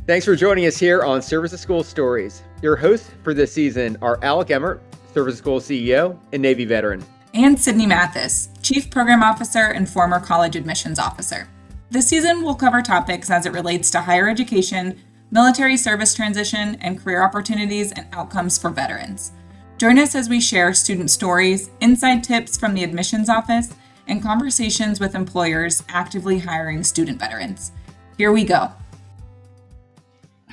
Thanks for joining us here on Service to School Stories. Your hosts for this season are Alec Emmert, Service to School CEO and Navy veteran. And Sydney Mathis, Chief Program Officer and former college admissions officer. This season will cover topics as it relates to higher education, military service transition, and career opportunities and outcomes for veterans. Join us as we share student stories, inside tips from the admissions office, and conversations with employers actively hiring student veterans. Here we go.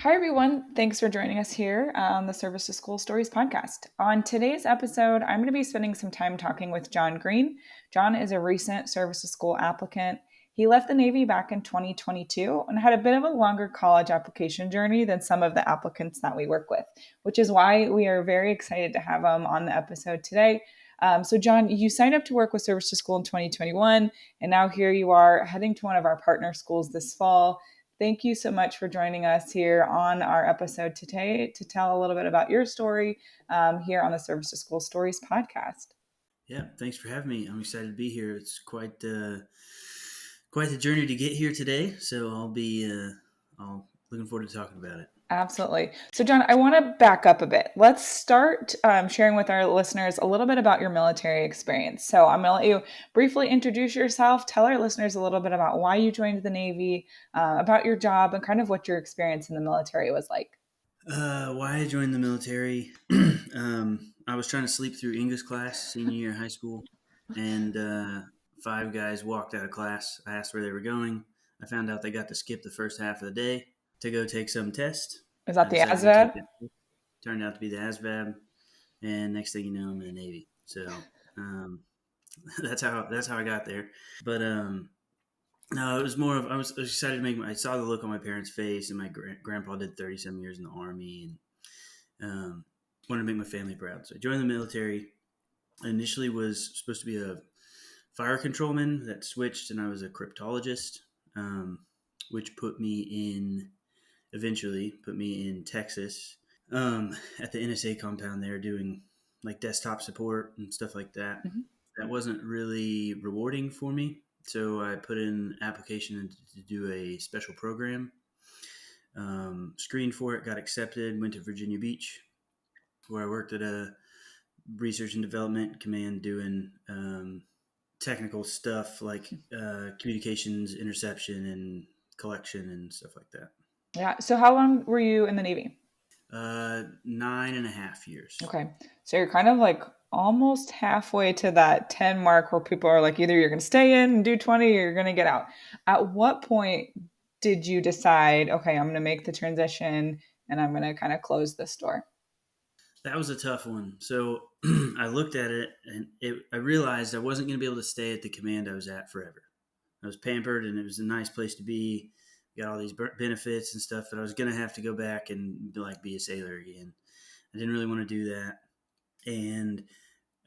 Hi, everyone. Thanks for joining us here on the Service to School Stories podcast. On today's episode, I'm going to be spending some time talking with John Green. John is a recent Service to School applicant. He left the Navy back in 2022 and had a bit of a longer college application journey than some of the applicants that we work with, which is why we are very excited to have him on the episode today. So John, you signed up to work with Service to School in 2021, and now here you are heading to one of our partner schools this fall. Thank you so much for joining us here on our episode today to tell a little bit about your story here on the Service to School Stories podcast. Yeah, thanks for having me. I'm excited to be here. It's quite the journey to get here today. So I'll looking forward to talking about it. Absolutely. So John, I want to back up a bit. Let's start sharing with our listeners a little bit about your military experience. So I'm going to let you briefly introduce yourself, tell our listeners a little bit about why you joined the Navy, about your job, and kind of what your experience in the military was like. Why I joined the military. I was trying to sleep through English class senior year of high school, and 5 guys walked out of class. I asked where they were going. I found out they got to skip the first half of the day to go take some test. Is that the ASVAB? Turned out to be the ASVAB, and next thing you know, I'm in the Navy. So that's how I got there. But no, it was more of I was excited to I saw the look on my parents' face, and my grandpa did 37 years in the Army, and wanted to make my family proud. So I joined the military. I initially was supposed to be a fire controlman that switched, and I was a cryptologist, which eventually put me in Texas at the NSA compound there doing like desktop support and stuff like that. Mm-hmm. That wasn't really rewarding for me. So I put in an application to do a special program, screened for it, got accepted, went to Virginia Beach, where I worked at a research and development command doing technical stuff like communications, interception, and collection and stuff like that. Yeah. So how long were you in the Navy? 9.5 years. Okay. So you're kind of like almost halfway to that 10 mark where people are like, either you're going to stay in and do 20 or you're going to get out. At what point did you decide, okay, I'm going to make the transition and I'm going to kind of close this door? That was a tough one. So I looked at it and I realized I wasn't going to be able to stay at the command I was at forever. I was pampered and it was a nice place to be. Got all these benefits and stuff, but I was going to have to go back and be a sailor again. I didn't really want to do that. And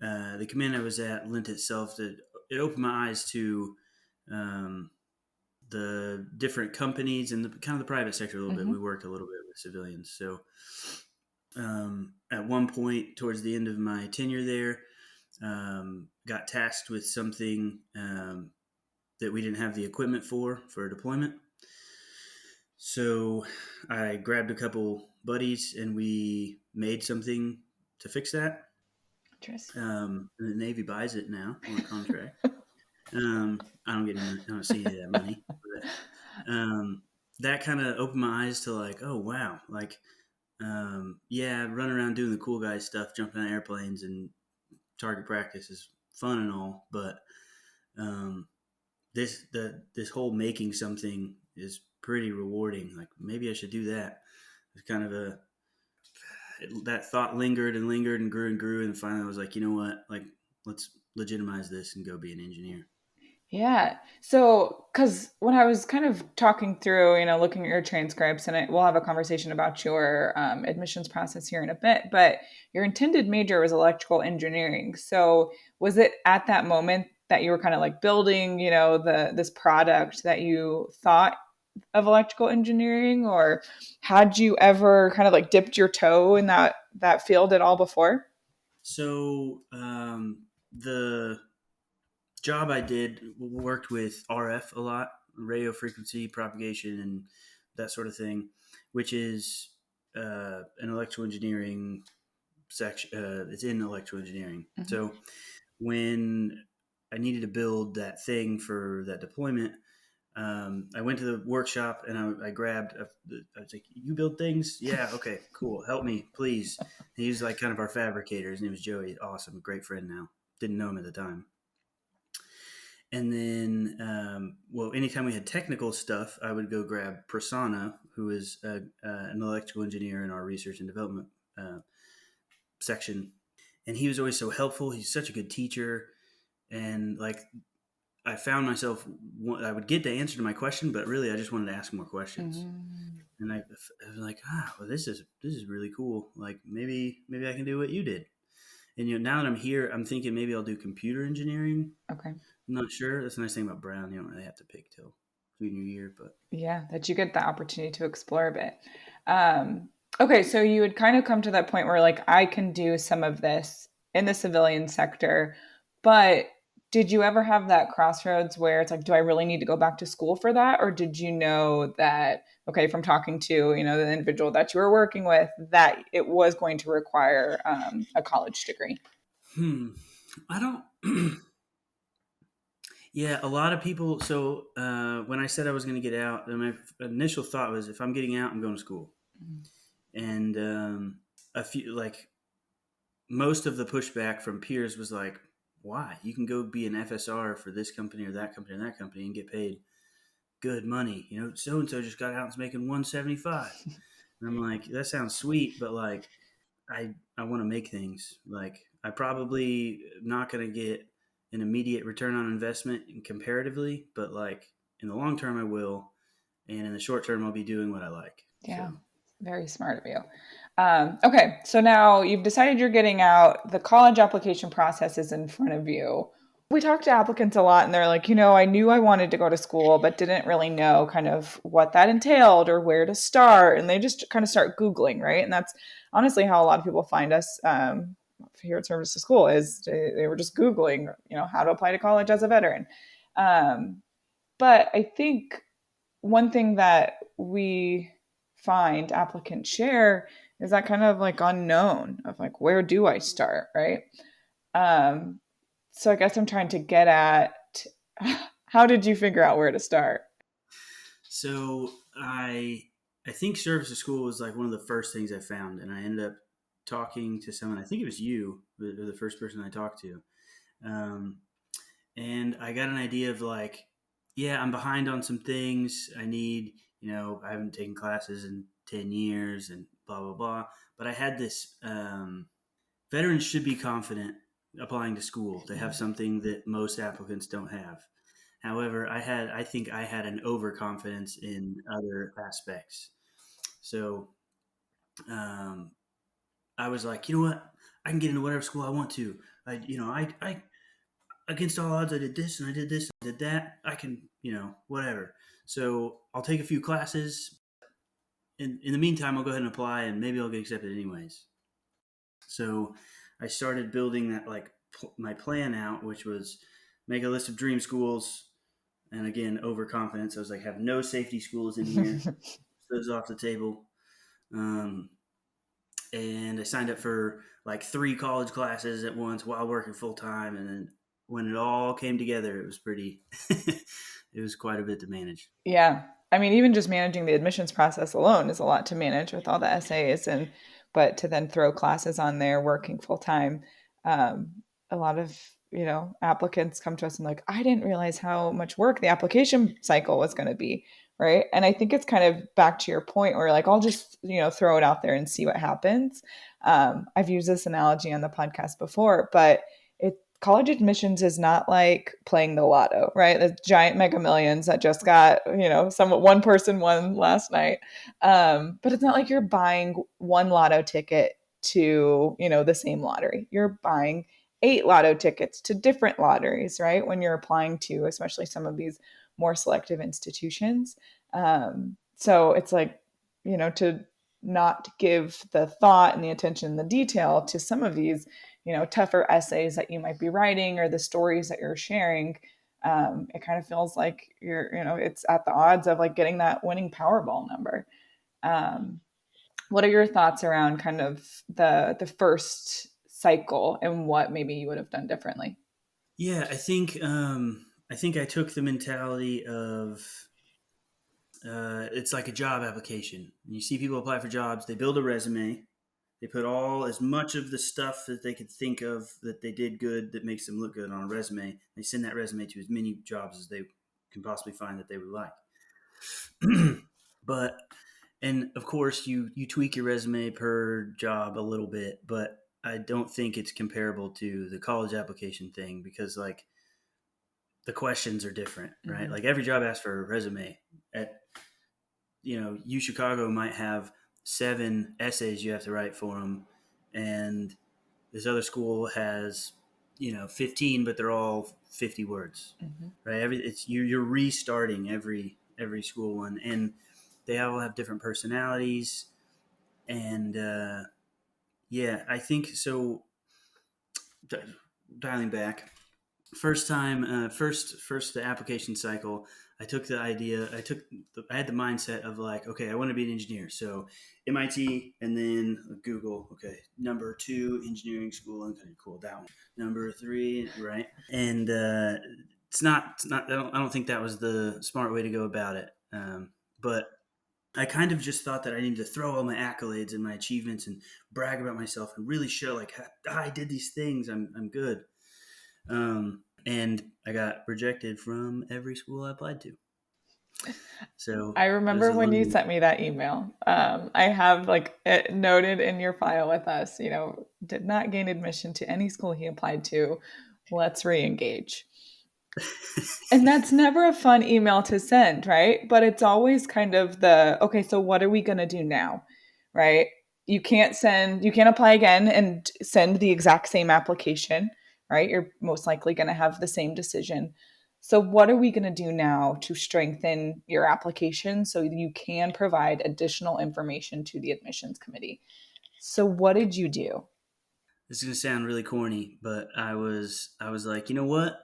the command I was at lent itself to, it opened my eyes to the different companies and the private sector a little bit. We worked a little bit with civilians. So at one point towards the end of my tenure there, got tasked with something that we didn't have the equipment for a deployment. So I grabbed a couple buddies and we made something to fix that. Interesting. The Navy buys it now on a contract. I don't see any of that money. But, that kind of opened my eyes to oh wow, running around doing the cool guy stuff, jumping on airplanes and target practice is fun and all, but this whole making something is pretty rewarding. Maybe I should do that. It's kind of that thought lingered and grew, and finally I was like, you know what, let's legitimize this and go be an engineer. Yeah. So, because when I was kind of talking through, looking at your transcripts, and we'll have a conversation about your admissions process here in a bit, but your intended major was electrical engineering. So was it at that moment that you were kind of building, this product that you thought of electrical engineering, or had you ever kind of dipped your toe in that field at all before? So the job I did worked with RF a lot, radio frequency propagation, and that sort of thing, which is an electrical engineering section. It's in electrical engineering. Mm-hmm. So when I needed to build that thing for that deployment, I went to the workshop and I grabbed, I was like, you build things? Yeah. Okay, cool. Help me, please. And he was like kind of our fabricator. His name was Joey. Awesome. Great friend now. Didn't know him at the time. And then, anytime we had technical stuff, I would go grab Prasanna, who is an electrical engineer in our research and development section. And he was always so helpful. He's such a good teacher. And like, I found myself, I would get the answer to my question, but really I just wanted to ask more questions. Mm-hmm. And I was like, well, this is really cool. Like maybe I can do what you did. And now that I'm here, I'm thinking maybe I'll do computer engineering. Okay. I'm not sure. That's the nice thing about Brown. You don't really have to pick till junior year, but yeah, that you get the opportunity to explore a bit. Okay, so you would kind of come to that point where like I can do some of this in the civilian sector, but did you ever have that crossroads where it's like, do I really need to go back to school for that? Or did you know that, okay, from talking to, the individual that you were working with, that it was going to require a college degree? I don't. Yeah, a lot of people. So when I said I was going to get out, my initial thought was, if I'm getting out, I'm going to school. Mm-hmm. And a few, like most of the pushback from peers was like, why? You can go be an FSR for this company or that company and that company and get paid good money. So-and-so just got out and is making $175. And I'm like, that sounds sweet, but like, I want to make things. Like, I probably not going to get an immediate return on investment comparatively, but like in the long term, I will. And in the short term, I'll be doing what I like. Yeah. So. Very smart of you. Okay. So now you've decided you're getting out. The college application process is in front of you. We talk to applicants a lot and they're like, I knew I wanted to go to school, but didn't really know kind of what that entailed or where to start. And they just kind of start Googling, right? And that's honestly how a lot of people find us here at Service to School is they were just Googling, how to apply to college as a veteran. But I think one thing that we find applicants share is that kind of like unknown of like, where do I start, right? So I guess I'm trying to get at, how did you figure out where to start? So I think Service to School was like one of the first things I found, and I ended up talking to someone. I think it was you, the first person I talked to, and I got an idea of like, yeah, I'm behind on some things. I need, I haven't taken classes in 10 years and blah, blah, blah. But I had this, veterans should be confident applying to school. They have something that most applicants don't have. However, I think I had an overconfidence in other aspects. So I was like, you know what? I can get into whatever school I want to. I against all odds, I did this and I did this, and I did that. I can, whatever. So I'll take a few classes. In the meantime, I'll go ahead and apply, and maybe I'll get accepted anyways. So I started building that, like my plan out, which was make a list of dream schools. And again, overconfidence. I was like, have no safety schools in here. Those off the table. And I signed up for like 3 college classes at once while working full time. And then when it all came together, it was pretty, it was quite a bit to manage. Yeah. I mean, even just managing the admissions process alone is a lot to manage with all the essays but to then throw classes on there working full time. A lot of, applicants come to us and like, I didn't realize how much work the application cycle was going to be. Right. And I think it's kind of back to your point where like, I'll just, throw it out there and see what happens. I've used this analogy on the podcast before, but college admissions is not like playing the lotto, right? The giant Mega Millions that just got, one person won last night. But it's not like you're buying one lotto ticket to, the same lottery. You're buying 8 lotto tickets to different lotteries, right? When you're applying to, especially some of these more selective institutions. So it's like, to not give the thought and the attention and the detail to some of these tougher essays that you might be writing or the stories that you're sharing, It kind of feels like it's at the odds of like getting that winning Powerball number. What are your thoughts around kind of the first cycle and what maybe you would have done differently? Yeah, I think I took the mentality of it's like a job application. You see people apply for jobs, they build a resume, they put all as much of the stuff that they could think of that they did good that makes them look good on a resume. They send that resume to as many jobs as they can possibly find that they would like. But and of course you tweak your resume per job a little bit, but I don't think it's comparable to the college application thing because like the questions are different, right? Mm-hmm. Like every job asks for a resume. At U Chicago might have 7 essays you have to write for them, and this other school has 15, but they're all 50 words, Mm-hmm. right? You're restarting every school one, and they all have different personalities, and yeah, I think so. Dialing back, first time, first the application cycle, I took the idea, I had the mindset of like, okay, I want to be an engineer. So MIT and then Google, okay, number 2 engineering school, okay, cool, that one. Number 3, right? And I don't think that was the smart way to go about it. But I kind of just thought that I needed to throw all my accolades and my achievements and brag about myself and really show like I did these things. I'm good. And I got rejected from every school I applied to. So I it was remember a when you little. sent me that email. I have like it noted in your file with us, did not gain admission to any school he applied to. Let's re-engage. And that's never a fun email to send, right? But it's always kind of okay, so what are we going to do now? Right? You can't apply again and send the exact same application, right? You're most likely going to have the same decision. So, what are we going to do now to strengthen your application so you can provide additional information to the admissions committee? So, what did you do? This is gonna sound really corny, but I was like, you know what?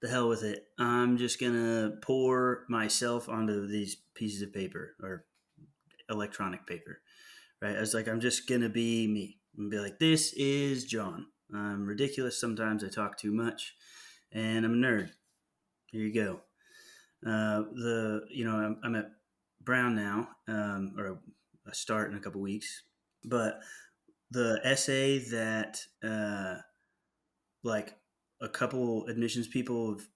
The hell with it. I'm just gonna pour myself onto these pieces of paper or electronic paper, right? I was like, I'm just gonna be me. I'm gonna be like, this is John. I'm ridiculous. Sometimes I talk too much, and I'm a nerd. Here you go. I'm at Brown now, or I start in a couple weeks. But the essay that like a couple admissions people have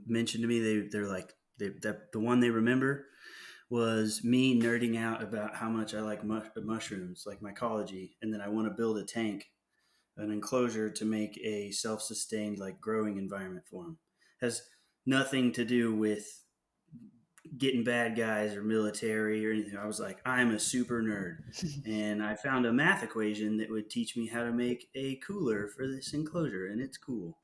mentioned to me, they're like that the one they remember was me nerding out about how much I like mushrooms, like mycology, and then I want to build a tank, an enclosure to make a self-sustained like growing environment for them. Has nothing to do with getting bad guys or military or anything. I was like, I'm a super nerd. And I found a math equation that would teach me how to make a cooler for this enclosure, and it's cool.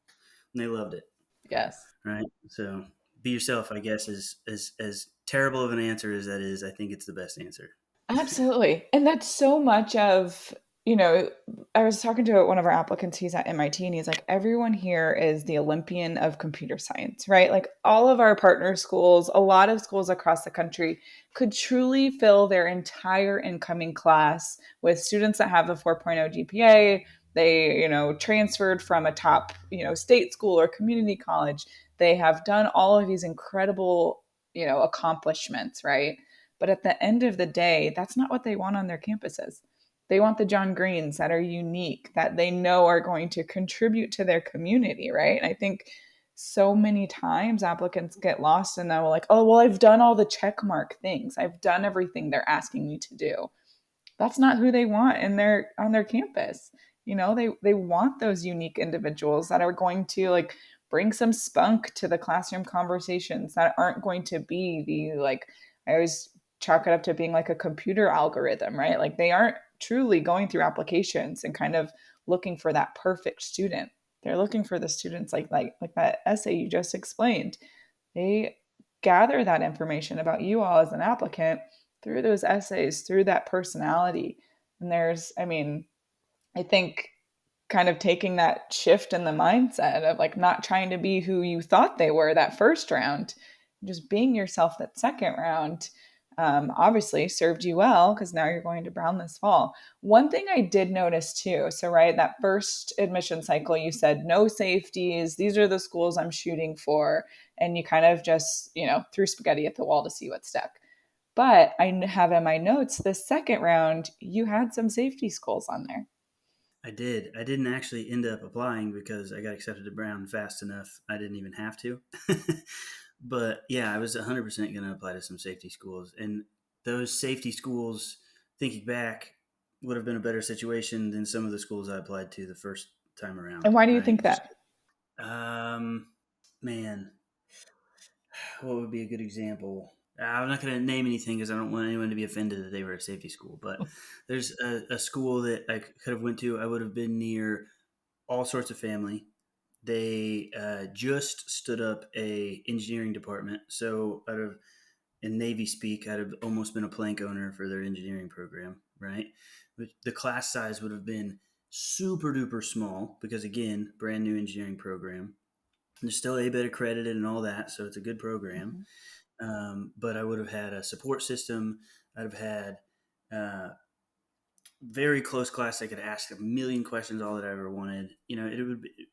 And they loved it. Yes. Right. So be yourself, I guess, is as terrible of an answer as that is, I think it's the best answer. Absolutely. And that's so much of, I was talking to one of our applicants, he's at MIT, and he's like, everyone here is the Olympian of computer science, right? Like all of our partner schools, a lot of schools across the country could truly fill their entire incoming class with students that have a 4.0 GPA. They, transferred from a top, state school or community college. They have done all of these incredible, accomplishments, right? But at the end of the day, that's not what they want on their campuses. They want the John Greens that are unique, that they know are going to contribute to their community, right? And I think so many times applicants get lost and they're like, oh, well, I've done all the check mark things. I've done everything they're asking me to do. That's not who they want on their campus. They want those unique individuals that are going to like bring some spunk to the classroom conversations, that aren't going to be the like, I always chalk it up to being like a computer algorithm, right? Like they aren't truly going through applications and kind of looking for that perfect student. They're looking for the students like that essay you just explained. They gather that information about you all as an applicant through those essays, through that personality. And I think kind of taking that shift in the mindset of like not trying to be who you thought they were that first round, just being yourself that second round, obviously served you well because now you're going to Brown this fall. One thing I did notice too, so right, that first admission cycle, you said no safeties. These are the schools I'm shooting for. And you kind of just, threw spaghetti at the wall to see what stuck. But I have in my notes the second round, you had some safety schools on there. I did. I didn't actually end up applying because I got accepted to Brown fast enough. I didn't even have to. But yeah, I was 100% going to apply to some safety schools. And those safety schools, thinking back, would have been a better situation than some of the schools I applied to the first time around. And why do you think that? Man, what would be a good example? I'm not going to name anything because I don't want anyone to be offended that they were a safety school. But there's a school that I could have went to. I would have been near all sorts of family. They just stood up a engineering department. So in Navy speak, I'd have almost been a plank owner for their engineering program, right? But the class size would have been super duper small because, again, brand new engineering program. They're still ABET accredited and all that, so it's a good program. But I would have had a support system. I'd have had very close class. I could ask a million questions, all that I ever wanted. It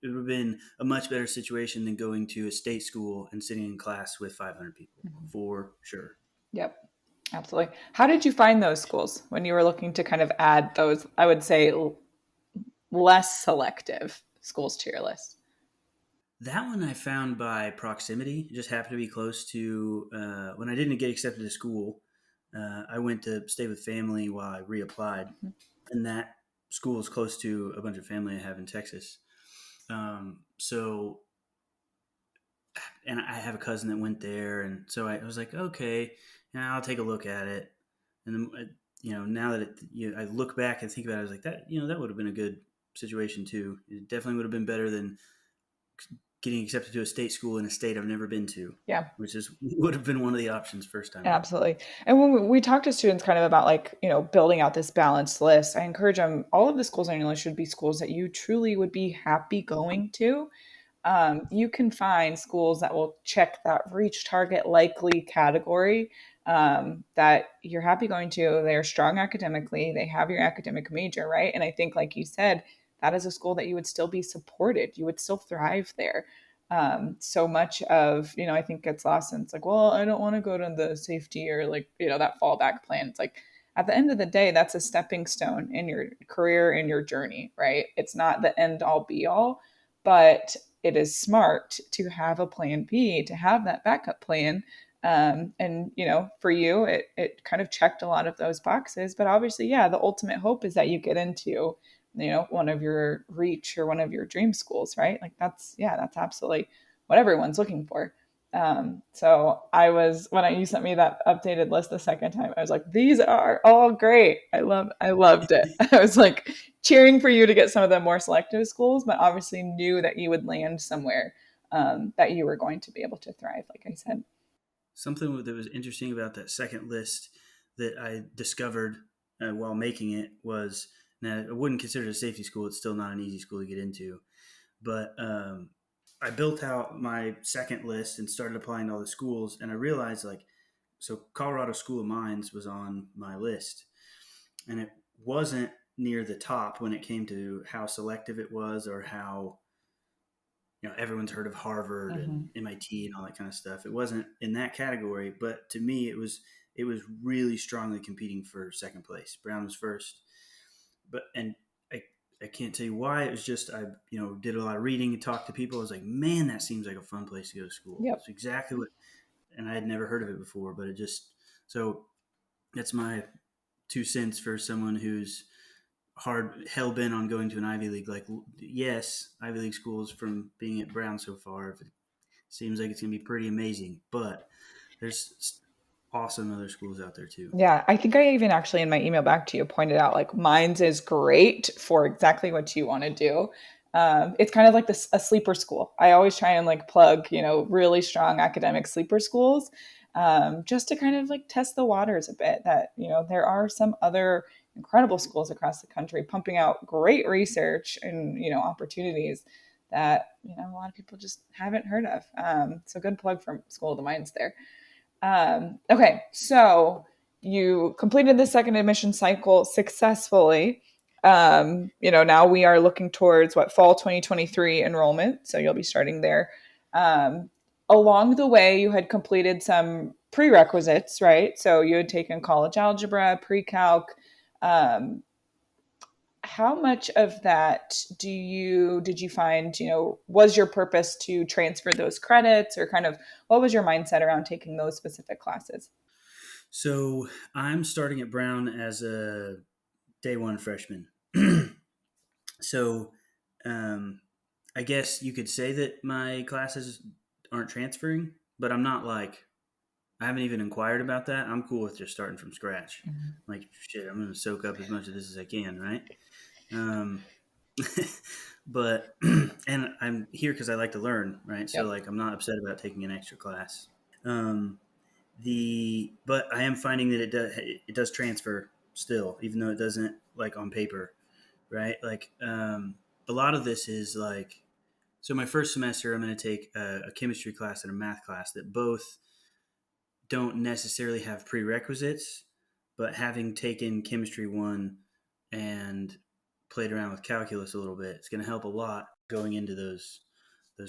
would have been a much better situation than going to a state school and sitting in class with 500 people, for sure. Yep, absolutely. How did you find those schools when you were looking to kind of add those, I would say, less selective schools to your list? That one I found by proximity. It just happened to be close to when I didn't get accepted to school. I went to stay with family while I reapplied, and that school is close to a bunch of family I have in Texas. And I have a cousin that went there, and so I was like, okay, I'll take a look at it. And then, now that I look back and think about it, I was like, that would have been a good situation too. It definitely would have been better than getting accepted to a state school in a state I've never been to. Yeah. Which would have been one of the options first time. Absolutely. And when we talk to students kind of about like, building out this balanced list, I encourage them, all of the schools on your list should be schools that you truly would be happy going to. You can find schools that will check that reach target likely category that you're happy going to. They're strong academically. They have your academic major, right? And I think, like you said, that is a school that you would still be supported. You would still thrive there. So much of, I think gets lost and it's like, well, I don't want to go to the safety or like, that fallback plan. It's like, at the end of the day, that's a stepping stone in your career, in your journey, right? It's not the end all be all, but it is smart to have a plan B, to have that backup plan. And, for you, it kind of checked a lot of those boxes, but obviously, yeah, the ultimate hope is that you get into, one of your reach or one of your dream schools, right? Like that's absolutely what everyone's looking for. So when you sent me that updated list the second time, I was like, these are all great. I loved it. I was like cheering for you to get some of the more selective schools, but obviously knew that you would land somewhere that you were going to be able to thrive, like I said. Something that was interesting about that second list that I discovered while making it was, now I wouldn't consider it a safety school. It's still not an easy school to get into, but I built out my second list and started applying to all the schools, and I realized so Colorado School of Mines was on my list, and it wasn't near the top when it came to how selective it was or how, everyone's heard of Harvard and MIT and all that kind of stuff. It wasn't in that category, but to me, it was really strongly competing for second place. Brown was first, and I can't tell you why. It was just, I did a lot of reading and talked to people. I was like, man, that seems like a fun place to go to school. Yep. It's exactly what, and I had never heard of it before, but so that's my 2 cents for someone who's hell bent on going to an Ivy League. Like, yes, Ivy League schools from being at Brown so far, it seems like it's going to be pretty amazing, but there's awesome other schools out there too. Yeah, I think I even actually in my email back to you pointed out like Mines is great for exactly what you want to do. It's kind of like a sleeper school. I always try and like plug, really strong academic sleeper schools just to kind of like test the waters a bit that, there are some other incredible schools across the country, pumping out great research and, opportunities that, a lot of people just haven't heard of. So good plug from School of the Mines there. Okay, so you completed the second admission cycle successfully. Now we are looking towards fall 2023 enrollment. So you'll be starting there. Along the way, you had completed some prerequisites, right? So you had taken college algebra, pre-calc. How much of that did you find, was your purpose to transfer those credits, or kind of what was your mindset around taking those specific classes? So I'm starting at Brown as a day one freshman. So I guess you could say that my classes aren't transferring, but I'm not I haven't even inquired about that. I'm cool with just starting from scratch. Mm-hmm. Like, shit, I'm going to soak up as much of this as I can, right? But, and I'm here because I like to learn, right? So, Yep. I'm not upset about taking an extra class. But I am finding that it does transfer still, even though it doesn't on paper, right? A lot of this is so my first semester, I'm going to take a chemistry class and a math class that both don't necessarily have prerequisites, but having taken chemistry 1 and played around with calculus a little bit, it's going to help a lot going into those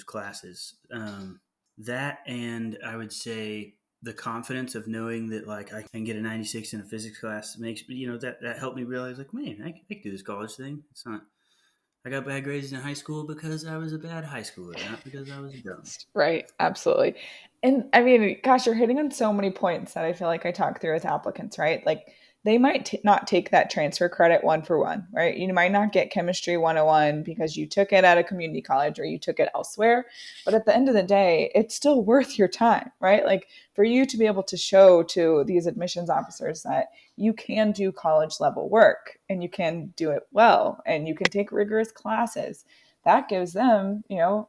classes. That, and I would say the confidence of knowing that I can get a 96 in a physics class makes that helped me realize man, I can do this college thing. It's not. I got bad grades in high school because I was a bad high schooler, not because I was dumb. Right, absolutely. And I mean, gosh, you're hitting on so many points that I feel like I talk through with applicants, right? Like they might not take that transfer credit one for one, right? You might not get chemistry 101 because you took it at a community college or you took it elsewhere. But at the end of the day, it's still worth your time, right? Like for you to be able to show to these admissions officers that you can do college level work and you can do it well and you can take rigorous classes, that gives them,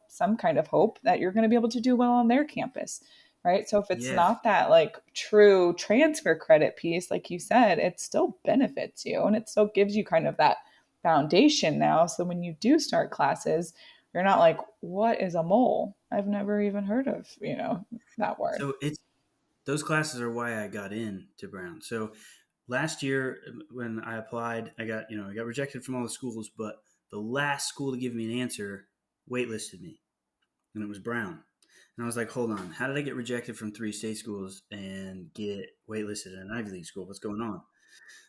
some kind of hope that you're going to be able to do well on their campus, right? So if it's Yeah. not that true transfer credit piece, like you said, it still benefits you and it still gives you kind of that foundation now. So when you do start classes, you're not like, what is a mole? I've never even heard of, that word. So those classes are why I got into Brown. So last year when I applied, I got rejected from all the schools, but the last school to give me an answer waitlisted me, and it was Brown. And I was like, hold on, how did I get rejected from 3 state schools and get waitlisted at an Ivy League school? What's going on?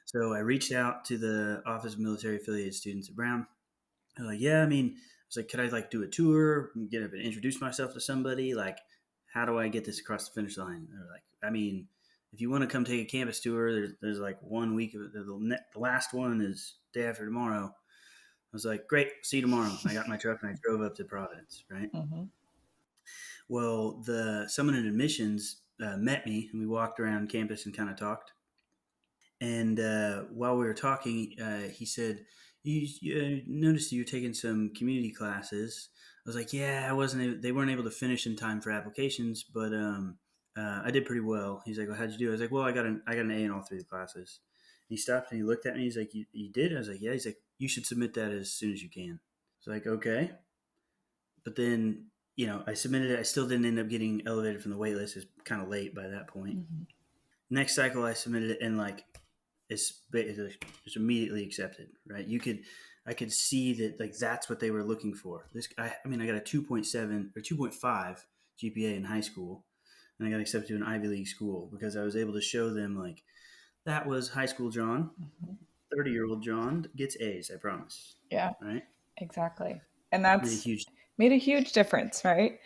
So I reached out to the Office of Military Affiliated Students at Brown. They're like, yeah, I was like, could I do a tour, introduce myself to somebody? How do I get this across the finish line? They're like, if you want to come take a campus tour, there's 1 week of it. The last one is day after tomorrow. I was like, great, see you tomorrow. I got my truck and I drove up to Providence, right? Mm-hmm. Well, someone in admissions met me and we walked around campus and kind of talked. And while we were talking, he said, you noticed you were taking some community classes. I was like, yeah, they weren't able to finish in time for applications, but I did pretty well. He's like, well, how'd you do? I was like, well, I got an A in all 3 classes. And he stopped and he looked at me. He's like, you did? I was like, yeah. He's like, you should submit that as soon as you can. I was like, okay. But then, I submitted it. I still didn't end up getting elevated from the wait list. It was kind of late by that point. Mm-hmm. Next cycle, I submitted it and it's immediately accepted, right? I could see that that's what they were looking for. I got a 2.7 or 2.5 GPA in high school, and I got accepted to an Ivy League school because I was able to show them that was high school John, 30-year-old John gets A's, I promise. Yeah, right, exactly, and that's huge. Made a huge difference, right?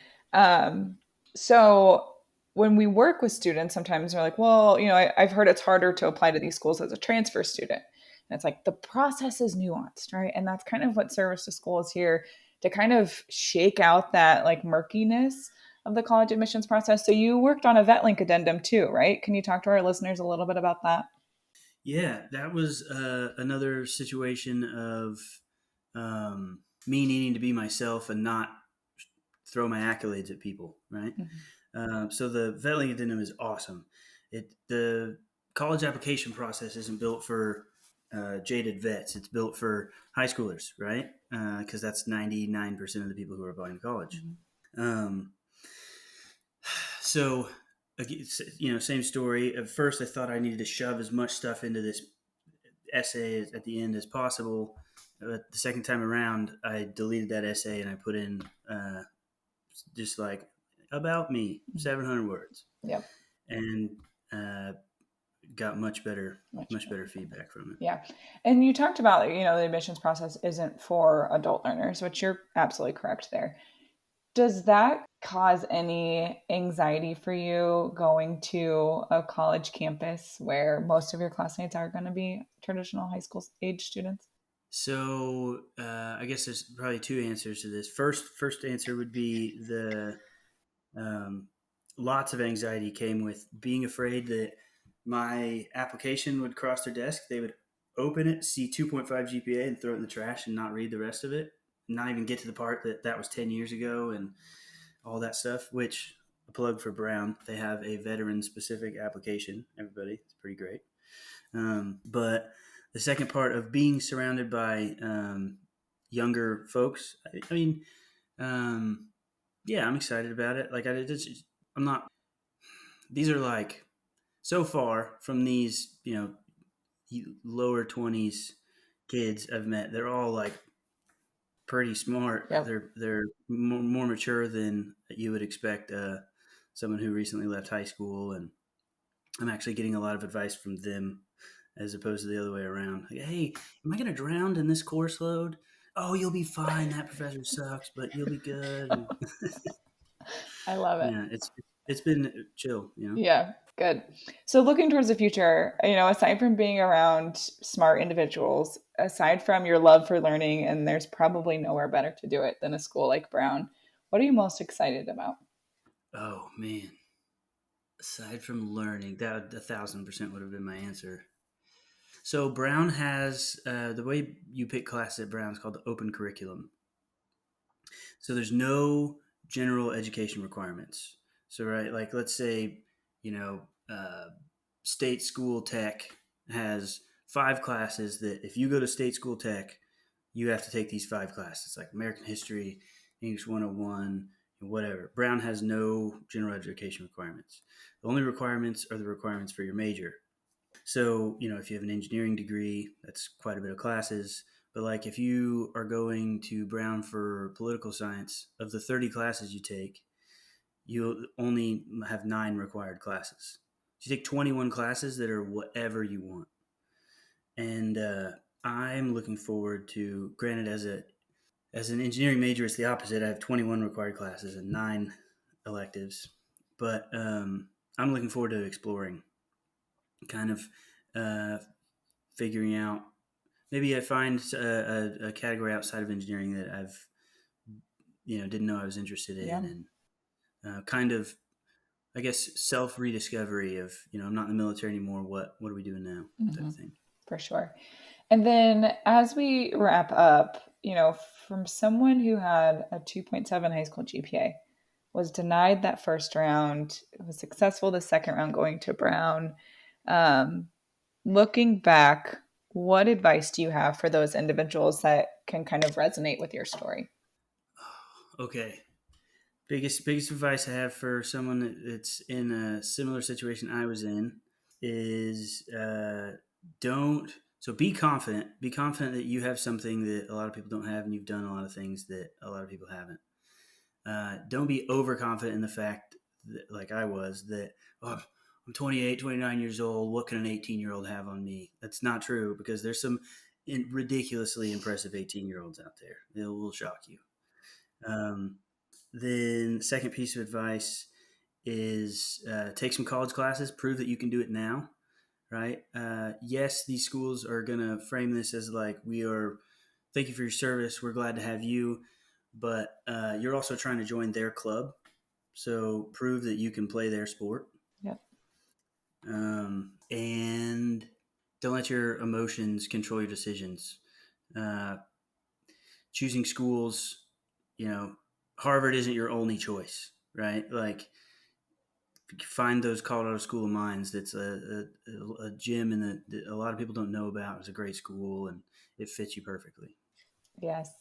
So when we work with students, sometimes they're like, well, I've heard it's harder to apply to these schools as a transfer student. And it's like the process is nuanced, right? And that's kind of what Service to School is here to kind of shake out that murkiness of the college admissions process. So you worked on a VetLink addendum too, right? Can you talk to our listeners a little bit about that? Yeah, that was another situation of me needing to be myself and not throw my accolades at people, right? Mm-hmm. So the VetLink addendum is awesome. The college application process isn't built for jaded vets. It's built for high schoolers, right? Because that's 99% of the people who are applying to college. Um, so, same story. At first, I thought I needed to shove as much stuff into this essay at the end as possible. But the second time around, I deleted that essay and I put in just like about me, 700 words. Yep. And got much better feedback from it. Yeah. And you talked about, the admissions process isn't for adult learners, which you're absolutely correct there. Does that cause any anxiety for you going to a college campus where most of your classmates are going to be traditional high school age students? So I guess there's probably two answers to this. First answer would be the lots of anxiety came with being afraid that my application would cross their desk. They would open it, see 2.5 GPA and throw it in the trash and not read the rest of it. Not even get to the part that was 10 years ago and all that stuff, which a plug for Brown. They have a veteran specific application. Everybody, it's pretty great. But the second part of being surrounded by younger folks, I mean, yeah, I'm excited about it. Like I'm not, these are like so far from these, lower 20s kids I've met, they're all like pretty smart. Yep. They're more mature than you would expect someone who recently left high school, and I'm actually getting a lot of advice from them as opposed to the other way around. Like, hey, am I going to drown in this course load? Oh, you'll be fine. That professor sucks, but you'll be good. I love it. Yeah, it's been chill. Yeah, good. So looking towards the future, aside from being around smart individuals, aside from your love for learning, and there's probably nowhere better to do it than a school like Brown, what are you most excited about? Oh man, aside from learning, that 1,000% would have been my answer. So Brown has the way you pick classes at Brown is called the open curriculum. So there's no general education requirements. So right, like let's say, state school tech has 5 classes that if you go to state school tech, you have to take these 5 classes, like American history, English 101, whatever. Brown has no general education requirements. The only requirements are the requirements for your major. So, if you have an engineering degree, that's quite a bit of classes. But like if you are going to Brown for political science, of the 30 classes you take, you'll only have 9 required classes. So you take 21 classes that are whatever you want. And I'm looking forward to, granted as an engineering major, it's the opposite. I have 21 required classes and 9 electives. But I'm looking forward to exploring, kind of figuring out, maybe I find a category outside of engineering that I've, didn't know I was interested in, and kind of, I guess, self-rediscovery of, I'm not in the military anymore. What are we doing now? Type of thing. For sure. And then as we wrap up, from someone who had a 2.7 high school GPA, was denied that first round, was successful the second round going to Brown. Looking back, what advice do you have for those individuals that can kind of resonate with your story? Okay. Biggest advice I have for someone that's in a similar situation I was in is be confident. Be confident that you have something that a lot of people don't have, and you've done a lot of things that a lot of people haven't. Don't be overconfident in the fact that, like I was, that I'm 28, 29 years old. What can an 18-year-old have on me? That's not true, because there's some ridiculously impressive 18-year-olds out there. They will shock you. Then the second piece of advice is take some college classes. Prove that you can do it now, right? Yes, these schools are going to frame this as like, thank you for your service. We're glad to have you. But you're also trying to join their club. So prove that you can play their sport. Yep. And don't let your emotions control your decisions. Choosing schools, Harvard isn't your only choice, right? Like, find those Colorado School of Mines. That's a gym and that a lot of people don't know about. It's a great school and it fits you perfectly. Yes,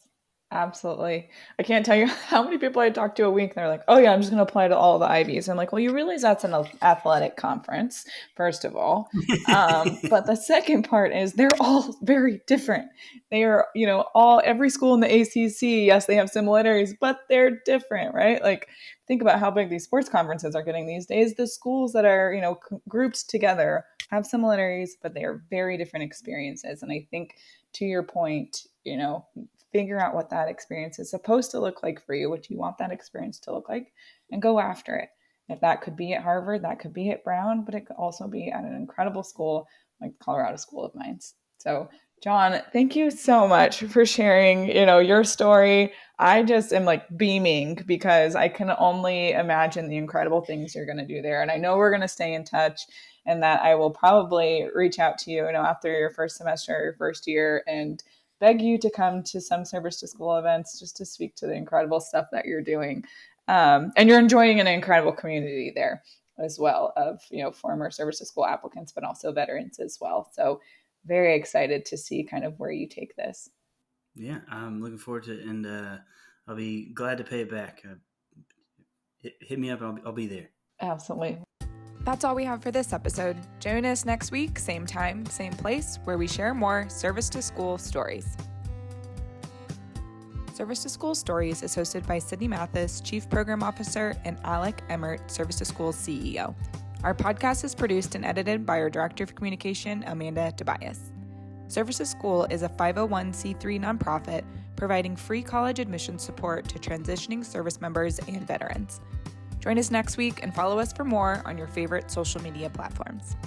absolutely. I can't tell you how many people I talk to a week and they're like, oh yeah, I'm just going to apply to all the Ivies. I'm like, well, you realize that's an athletic conference, first of all. But the second part is they're all very different. They are, every school in the ACC, yes, they have similarities, but they're different, right? Like, think about how big these sports conferences are getting these days. The schools that are, grouped together have similarities, but they are very different experiences. And I think to your point, figure out what that experience is supposed to look like for you, what you want that experience to look like, and go after it. If that could be at Harvard, that could be at Brown, but it could also be at an incredible school like the Colorado School of Mines. So, John, thank you so much for sharing, your story. I just am like beaming because I can only imagine the incredible things you're going to do there. And I know we're going to stay in touch and that I will probably reach out to you, after your first semester, your first year, and beg you to come to some service to school events just to speak to the incredible stuff that you're doing. And you're enjoying an incredible community there as well of, former service to school applicants, but also veterans as well. So very excited to see kind of where you take this. Yeah, I'm looking forward to it, and I'll be glad to pay it back. Hit me up, I'll be there. Absolutely. That's all we have for this episode. Join us next week, same time, same place, where we share more Service to School stories. Service to School Stories is hosted by Sydney Mathis, Chief Program Officer, and Alec Emmert, Service to School CEO. Our podcast is produced and edited by our Director of Communication, Amanda Tobias. Service to School is a 501c3 nonprofit providing free college admission support to transitioning service members and veterans. Join us next week and follow us for more on your favorite social media platforms.